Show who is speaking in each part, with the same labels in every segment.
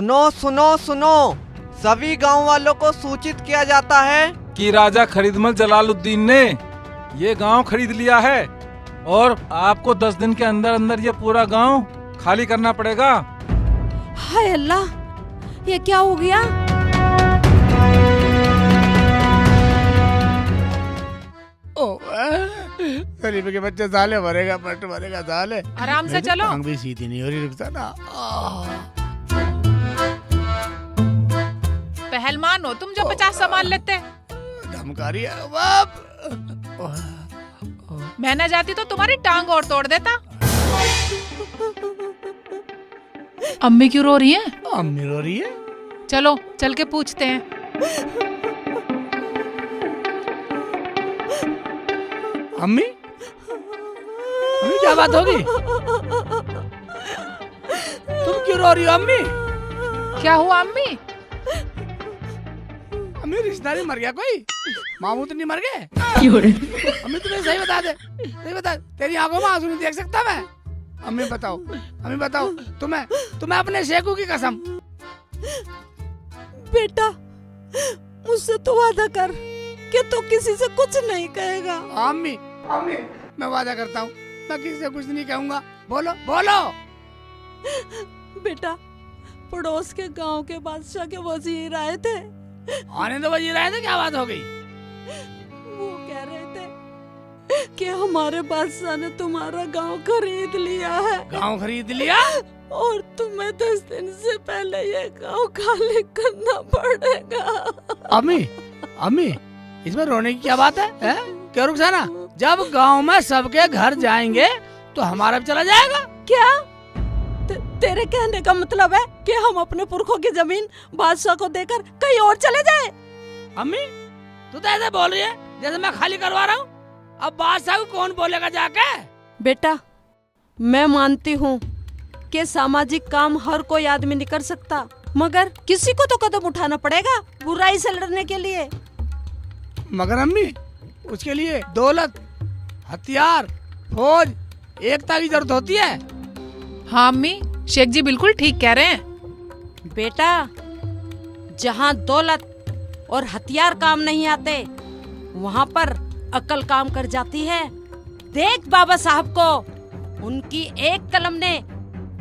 Speaker 1: सुनो सुनो सुनो, सभी गांव वालों को सूचित किया जाता है
Speaker 2: कि राजा खरीदमल जलालुद्दीन ने ये गांव खरीद लिया है और आपको 10 दिन के अंदर अंदर ये पूरा गांव खाली करना पड़ेगा।
Speaker 3: हाय अल्लाह, ये क्या हो गया?
Speaker 4: गरीब के बच्चे साले भरेगा पट भरेगा साले।
Speaker 5: आराम से चलो।
Speaker 4: टांग भी सीधी नहीं हो रही, रुकता ना।
Speaker 5: पहलवान हो तुम जो 50 सामान लेते।
Speaker 4: धमकारी है बाप।
Speaker 5: मैं न जाती तो तुम्हारी टांग और तोड़ देता। अम्मी क्यों रो रही हैं?
Speaker 4: अम्मी रो रही है।
Speaker 5: चलो चल के पूछते हैं।
Speaker 4: अम्मी, अम्मी क्या बात होगी? तुम क्यों रो रही हो अम्मी?
Speaker 5: क्या हुआ अम्मी?
Speaker 4: अम्मी रिश्तेदारी मर गया कोई? मामू तो नहीं मर गए? अम्मी तुम्हें सही बता दे, सही बता। तेरी आंखों में आंसू नहीं देख सकता मैं। अम्मी बताओ, अम्मी बताओ, तुम्हें अपने शेखू की कसम।
Speaker 3: बेटा, मुझसे तो वादा कर कि तू किसी से कुछ नहीं कहेगा।
Speaker 4: अम्मी, अम्मी मैं वादा करता हूँ, मैं किसी से कुछ नहीं कहूँगा। बोलो बोलो।
Speaker 3: बेटा, पड़ोस के गांव के बादशाह के वजीर आए थे।
Speaker 4: आने तो वजीर आए थे, क्या बात हो गई?
Speaker 3: वो कह रहे थे कि हमारे बादशाह ने तुम्हारा गांव खरीद लिया है।
Speaker 4: गांव खरीद लिया?
Speaker 3: और तुम्हें 10 दिन से पहले ये गांव खाली करना पड़ेगा।
Speaker 4: अम्मी, अम्मी इसमें रोने की क्या बात है? क्या रुखसाना, जब गांव में सबके घर जाएंगे तो हमारा भी चला जाएगा।
Speaker 3: क्या तेरे कहने का मतलब है कि हम अपने पुरखों की जमीन बादशाह को देकर कहीं और चले जाए?
Speaker 4: अम्मी तू तो ऐसे बोल रही है जैसे मैं खाली करवा रहा हूँ। अब बादशाह को कौन बोलेगा जाके?
Speaker 3: बेटा, मैं मानती हूँ कि सामाजिक काम हर कोई आदमी नहीं कर सकता, मगर किसी को तो कदम उठाना पड़ेगा बुराई से लड़ने के लिए।
Speaker 4: मगर अम्मी उसके लिए दौलत, हथियार, फौज, एकता की जरूरत होती है।
Speaker 5: हाँ अम्मी, शेख जी बिल्कुल ठीक कह रहे हैं।
Speaker 3: बेटा, जहाँ दौलत और हथियार काम नहीं आते, वहाँ पर अकल काम कर जाती है। देख बाबा साहब को, उनकी एक कलम ने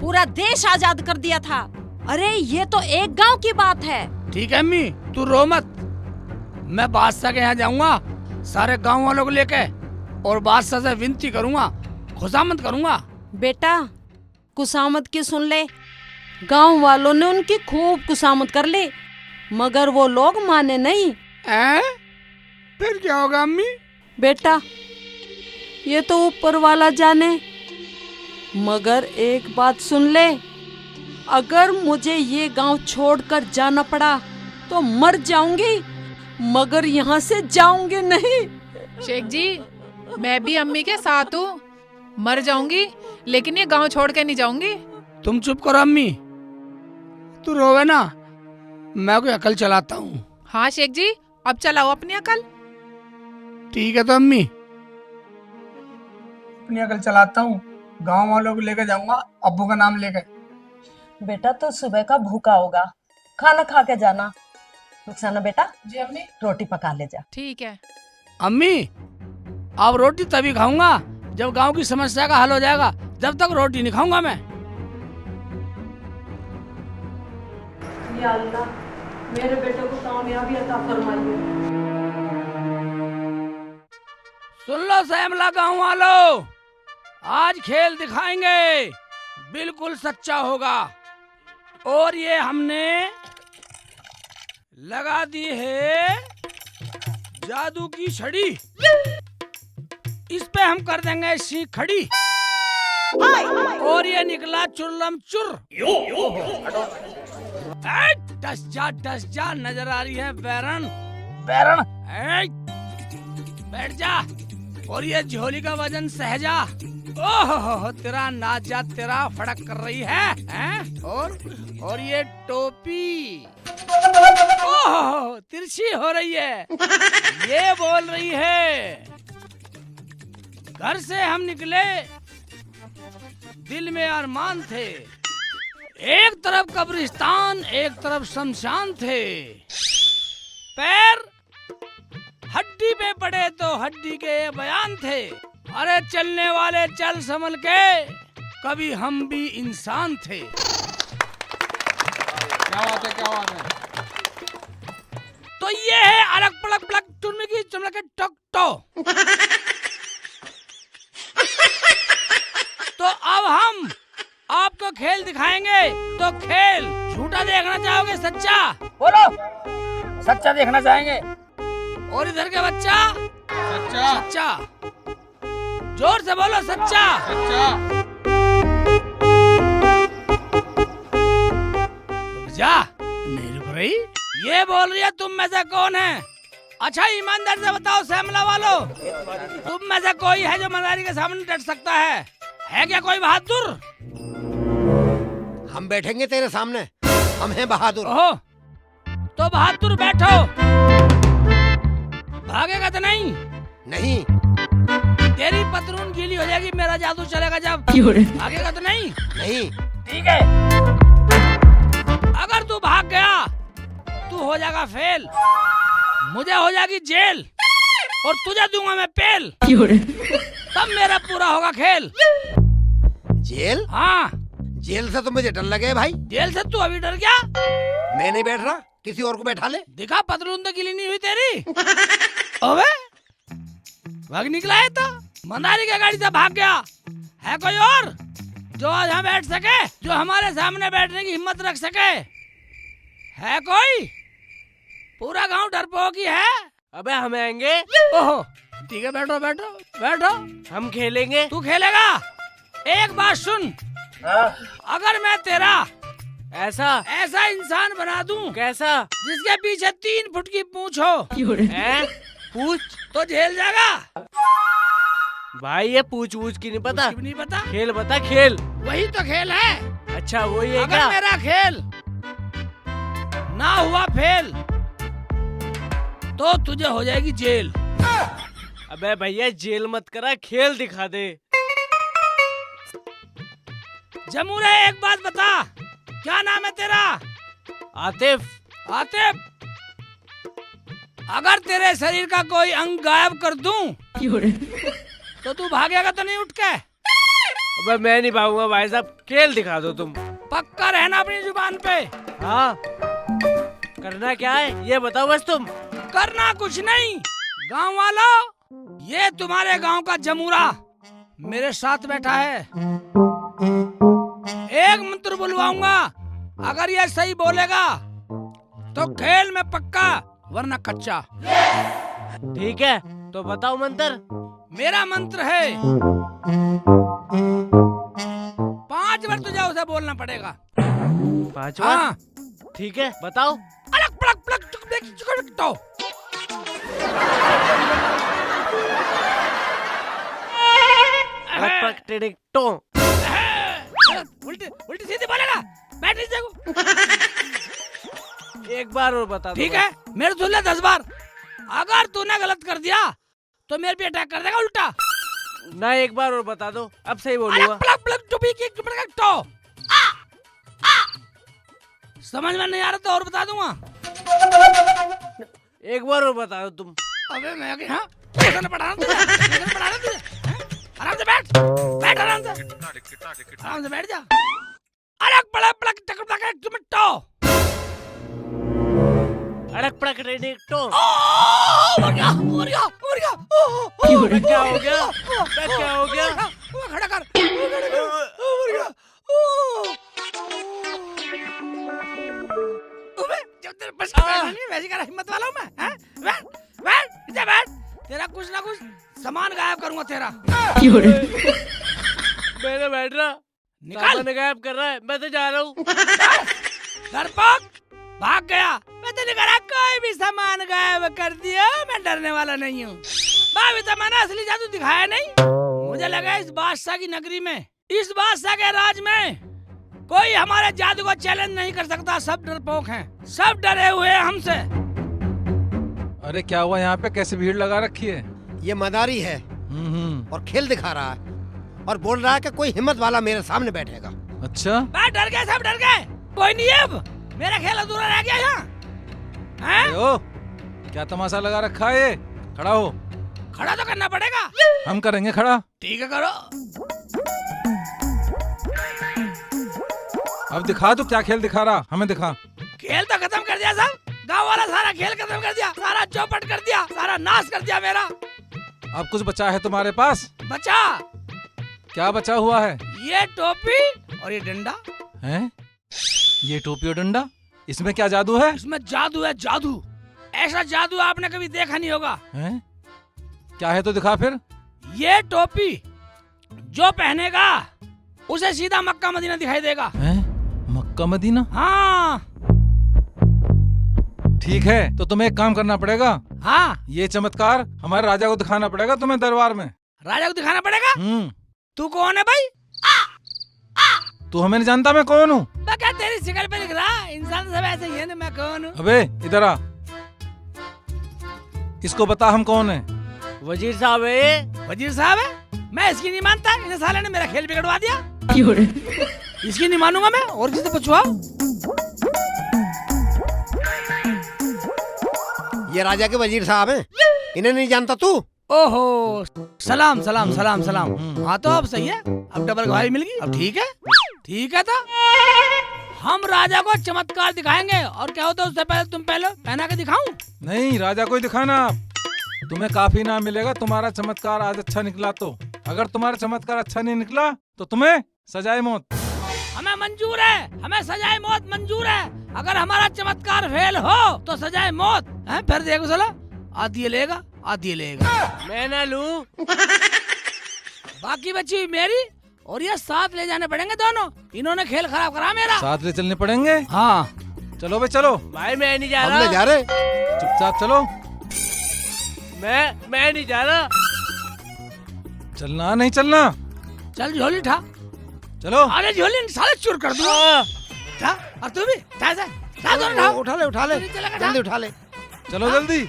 Speaker 3: पूरा देश आजाद कर दिया था। अरे ये तो एक गांव की बात है।
Speaker 4: ठीक है अम्मी, तू रो मत। मैं बादशाह के यहाँ जाऊंगा सारे गांव वालों को लेके और बादशाह से विनती करूंगा, खुशामद करूंगा।
Speaker 3: बेटा, खुशामद की सुन ले। गांव वालों ने उनकी खूब खुशामद कर ली, मगर वो लोग माने नहीं।
Speaker 4: फिर क्या होगा अम्मी?
Speaker 3: बेटा, ये तो ऊपर वाला जाने, मगर एक बात सुन ले, अगर मुझे ये गांव छोड़कर जाना पड़ा तो मर जाऊंगी, मगर यहाँ से जाऊंगी नहीं।
Speaker 5: शेख जी, मैं भी अम्मी के साथ हूँ। मर जाऊंगी लेकिन ये गांव छोड़ के नहीं जाऊंगी।
Speaker 4: तुम चुप करो अम्मी, तू रोवे ना, मैं कोई अकल चलाता हूँ।
Speaker 5: हाँ शेख जी, अब चलाओ अपनी अकल।
Speaker 4: ठीक है तो अम्मी, अपनी अकल चलाता हूँ, गांव वालों को लेकर जाऊंगा, अब्बू का नाम लेकर।
Speaker 3: बेटा, तो सुबह का भूखा होगा, खाना खा के जाना। रुखसाना बेटा,
Speaker 5: जी अम्मी।
Speaker 3: रोटी पका ले जा।
Speaker 5: ठीक है
Speaker 4: अम्मी, अब रोटी तभी खाऊंगा जब गांव की समस्या का हल हो जाएगा, जब तक रोटी नहीं खाऊंगा मैं।
Speaker 3: या अल्लाह, मेरे बेटे को कामयाबी अता फरमाइए।
Speaker 4: सुन लो सैमला गांव वालों, आज खेल दिखाएंगे, बिल्कुल सच्चा होगा। और ये हमने लगा दी है जादू की छड़ी, इस पे हम कर देंगे सी खड़ी, और ये निकला चुरलम चुर। डस जा नजर आ रही है बैरन, बैरन बैठ जा। और ये झोली का वजन सहजा। ओहो तेरा नाजा तेरा फड़क कर रही है? और ये टोपी ओहो तिरछी हो रही है। ये बोल रही है घर से हम निकले, दिल में अरमान थे, एक तरफ कब्रिस्तान एक तरफ शमशान थे। पैर हड्डी पे पड़े तो हड्डी के बयान थे। अरे चलने वाले चल संभल के, कभी हम भी इंसान थे।
Speaker 2: क्या बात है, क्या बात है।
Speaker 4: तो ये है अलग पलक पलक टुनमी की चमलके टक टो। तो अब हम आपको खेल दिखाएंगे। तो खेल झूठा देखना चाहोगे सच्चा? बोलो सच्चा देखना चाहेंगे। और इधर के बच्चा
Speaker 2: सच्चा
Speaker 4: सच्चा, जोर से बोलो सच्चा
Speaker 2: सच्चा।
Speaker 4: रुक जा, नहीं रुक रही। ये बोल रही है तुम में से कौन है? अच्छा ईमानदार से बताओ श्यामला वालों, तुम में से कोई है जो मदारी के सामने डट सकता है? है क्या कोई बहादुर?
Speaker 6: हम बैठेंगे तेरे सामने, हम हैं बहादुर।
Speaker 4: ओहो, तो बहादुर बैठो। भागेगा तो नहीं?
Speaker 6: नहीं।
Speaker 4: तेरी पतलून गीली हो जाएगी, मेरा जादू चलेगा जब। भागेगा तो नहीं?
Speaker 6: नहीं।
Speaker 4: ठीक है, अगर तू भाग गया तू हो जाएगा फेल, मुझे हो जाएगी जेल और तुझे दूंगा मैं पेल। तब मेरा पूरा होगा खेल।
Speaker 6: जेल?
Speaker 4: हाँ,
Speaker 6: जेल से तो मुझे डर लगे भाई।
Speaker 4: जेल से तू अभी डर गया?
Speaker 6: मैं नहीं बैठ रहा, किसी और को बैठा ले।
Speaker 4: दिखा पतलून तो गीली नहीं हुई तेरी। अबे भाग निकला है तो मंदारी की गाड़ी से भाग गया। है कोई और जो आज यहाँ बैठ सके, जो हमारे सामने बैठने की हिम्मत रख सके? है कोई? पूरा गांव डरपोक ही है।
Speaker 1: अबे हम आएंगे।
Speaker 4: ओहो, ठीक है, बैठो बैठो बैठो।
Speaker 1: हम खेलेंगे।
Speaker 4: तू खेलेगा? एक बात सुन, अगर मैं तेरा ऐसा इंसान बना दूं
Speaker 1: कैसा?
Speaker 4: जिसके पीछे 3 फुट की पूंछ हो,
Speaker 1: पूछ
Speaker 4: तो झेल जाएगा?
Speaker 1: भाई, ये पूछ की नहीं पता।
Speaker 4: कुछ भी नहीं पता?
Speaker 1: खेल बता, खेल।
Speaker 4: वही तो खेल है।
Speaker 1: अच्छा वो ये
Speaker 4: अगर
Speaker 1: क्या?
Speaker 4: मेरा खेल ना हुआ फेल तो तुझे हो जाएगी जेल।
Speaker 1: अबे भैया जेल मत करा, खेल दिखा दे।
Speaker 4: जमूरे एक बात बता, क्या नाम है तेरा?
Speaker 1: आतिफ।
Speaker 4: आतिफ, अगर तेरे शरीर का कोई अंग गायब कर दूं तो तू भागेगा तो नहीं उठ के?
Speaker 1: अबे मैं नहीं भागूंगा भाई साहब, खेल दिखा दो तुम।
Speaker 4: पक्का रहना अपनी जुबान पे।
Speaker 1: हाँ, करना क्या है ये बताओ बस तुम।
Speaker 4: करना कुछ नहीं। गांव वालों, ये तुम्हारे गांव का जमूरा मेरे साथ बैठा है। एक मंत्र बुलवाऊंगा, अगर ये सही बोलेगा तो खेल में पक्का, वरना कच्चा।
Speaker 1: ठीक है, तो बताओ मंत्र।
Speaker 4: मेरा मंत्र है 5 बार तुझे उसे बोलना पड़ेगा।
Speaker 1: 5 बार?
Speaker 4: हाँ।
Speaker 1: ठीक है, बताओ।
Speaker 4: अलग पलक पलक चुक देख चुक तो।
Speaker 1: टो।
Speaker 4: उल्टी उल्टी सीधी बोलेगा, बैठ नीचे को।
Speaker 1: एक बार और बता दो।
Speaker 4: ठीक है, मेरे सुन ले 10 बार। अगर तूने गलत कर दिया तो मेरे पे अटैक कर देगा उल्टा।
Speaker 1: ना, एक बार और बता दो, अब सही बोलूंगा।
Speaker 4: प्लग प्लग टुपी की टो। समझ में नहीं आ रहा तो और बता दूंगा।
Speaker 1: एक बार और बता दो तुम।
Speaker 4: अबे मैं क्या? हाँ, पढ़ा तुझे, आराम से बैठ, बैठ आराम से बैठ जा। अलग पलक पलक टक टक तुम टो।
Speaker 1: अड़क पड़क रेडी टो।
Speaker 4: मर गया।
Speaker 1: क्या हो गया? क्या हो गया?
Speaker 4: खड़ा कर। मर गया। जब तेरे बस का बैठा नहीं, वैसी का हिम्मत वाला हूँ मैं। हैं? बैठ। तेरा कुछ ना कुछ सामान गायब करूंगा तेरा।
Speaker 1: मैंने बैठ रहा,
Speaker 4: निकाल।
Speaker 1: गायब कर रहा है, मैं तो जा रहा हूँ।
Speaker 4: डरपोक, भाग गया। मैं तो निकला, कोई भी सामान गायब कर दिया, मैं डरने वाला नहीं हूँ। भाभी तो मैंने असली जादू दिखाया नहीं। मुझे लगा इस बादशाह की नगरी में, इस बादशाह के राज में कोई हमारे जादू को चैलेंज नहीं कर सकता। सब डरपोक हैं, सब डरे हुए हैं हमसे।
Speaker 2: अरे क्या हुआ यहाँ पे, कैसे भीड़ लगा रखी है?
Speaker 6: ये मदारी है और खेल दिखा रहा है और बोल रहा है कि कोई हिम्मत वाला मेरे सामने बैठेगा।
Speaker 2: अच्छा,
Speaker 4: बस डर गए, सब डर गए। कोई नहीं अब मेरा खेल अधूरा रह गया यहाँ। हैं?
Speaker 2: अरे ओ, क्या तमाशा लगा रखा है ये? खड़ा हो।
Speaker 4: खड़ा तो करना पड़ेगा।
Speaker 2: हम करेंगे खड़ा।
Speaker 4: ठीक है करो।
Speaker 2: अब दिखा तू क्या खेल दिखा रहा, हमें दिखा।
Speaker 4: खेल तो खत्म कर दिया सब, गांव वाला सारा खेल खत्म कर दिया, सारा चौपट कर दिया, सारा नाश कर दिया मेरा।
Speaker 2: अब कुछ बचा है तुम्हारे पास?
Speaker 4: बचा
Speaker 2: क्या बचा हुआ है?
Speaker 4: ये टोपी और ये डंडा।
Speaker 2: हैं? ये टोपी और डंडा, इसमें क्या जादू है?
Speaker 4: इसमें जादू है, जादू। ऐसा जादू आपने कभी देखा नहीं होगा।
Speaker 2: हैं? क्या है तो दिखा फिर।
Speaker 4: ये टोपी जो पहनेगा उसे सीधा मक्का मदीना दिखाई देगा।
Speaker 2: हैं? Mecca Medina?
Speaker 4: हाँ
Speaker 2: ठीक है, तो तुम्हें एक काम करना पड़ेगा।
Speaker 4: हाँ,
Speaker 2: ये चमत्कार हमारे राजा को दिखाना पड़ेगा तुम्हें दरबार में।
Speaker 4: राजा को दिखाना पड़ेगा। तू कौन है भाई?
Speaker 2: तू हमें नहीं जानता मैं कौन हूँ?
Speaker 4: मैं क्या तेरी शक्ल पे लिख रहा, इंसान सब ऐसे ही है ना। मैं कौन हूँ?
Speaker 2: अबे इधर आ, इसको बता हम कौन है।
Speaker 4: वजीर साहब है ये। वजीर साहब है? मैं इसकी नहीं मानता, इन साले ने मेरा खेल बिगड़वा दिया। इसकी नहीं मानूंगा मैं, और किसी से पूछवाओ।
Speaker 6: ये राजा के वजीर साहब हैं, इन्हें नहीं जानता तू?
Speaker 4: ओहो, सलाम सलाम सलाम सलाम। हाँ तो अब सही है, अब डबल गवाही मिल गई। अब ठीक है, ठीक है। तो हम राजा को चमत्कार दिखाएंगे, और क्या होता है उससे पहले तुम पहले पहना के दिखाऊं?
Speaker 2: नहीं, राजा को ही दिखाना। तुम्हें काफी नाम मिलेगा तुम्हारा चमत्कार आज अच्छा निकला तो। अगर तुम्हारा चमत्कार अच्छा नहीं निकला तो तुम्हें सजाए मौत।
Speaker 4: हमें मंजूर है, हमें सजाए मौत मंजूर है। अगर हमारा चमत्कार फेल हो तो सजाए मौत है। फिर देखो साला, आधी लेगा आधी लेगा। मैं ना लूं। बाकी बची हुई मेरी और ये साथ ले जाने पड़ेंगे दोनों। इन्होंने खेल खराब करा मेरा।
Speaker 2: साथ ले चलने पड़ेंगे।
Speaker 4: हाँ
Speaker 2: चलो भाई चलो।
Speaker 4: भाई मैं नहीं जा
Speaker 6: हम ले जा रहे।
Speaker 2: चुपचाप चलो।
Speaker 4: मैं नहीं जा रहा।
Speaker 2: चलना नहीं चलना।
Speaker 4: चल झोली उठा।
Speaker 2: चलो।
Speaker 4: अरे झोली साले चूर कर दूंगा। उठा, और तू भी उठा।
Speaker 6: उठा ले, उठा ले,
Speaker 4: तू चलेगा,
Speaker 6: जल्दी उठा ले।
Speaker 2: चलो जल्दी।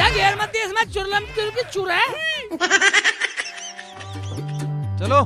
Speaker 4: घेर मत दे, इसमें चुरलम की चूर है।
Speaker 2: चलो।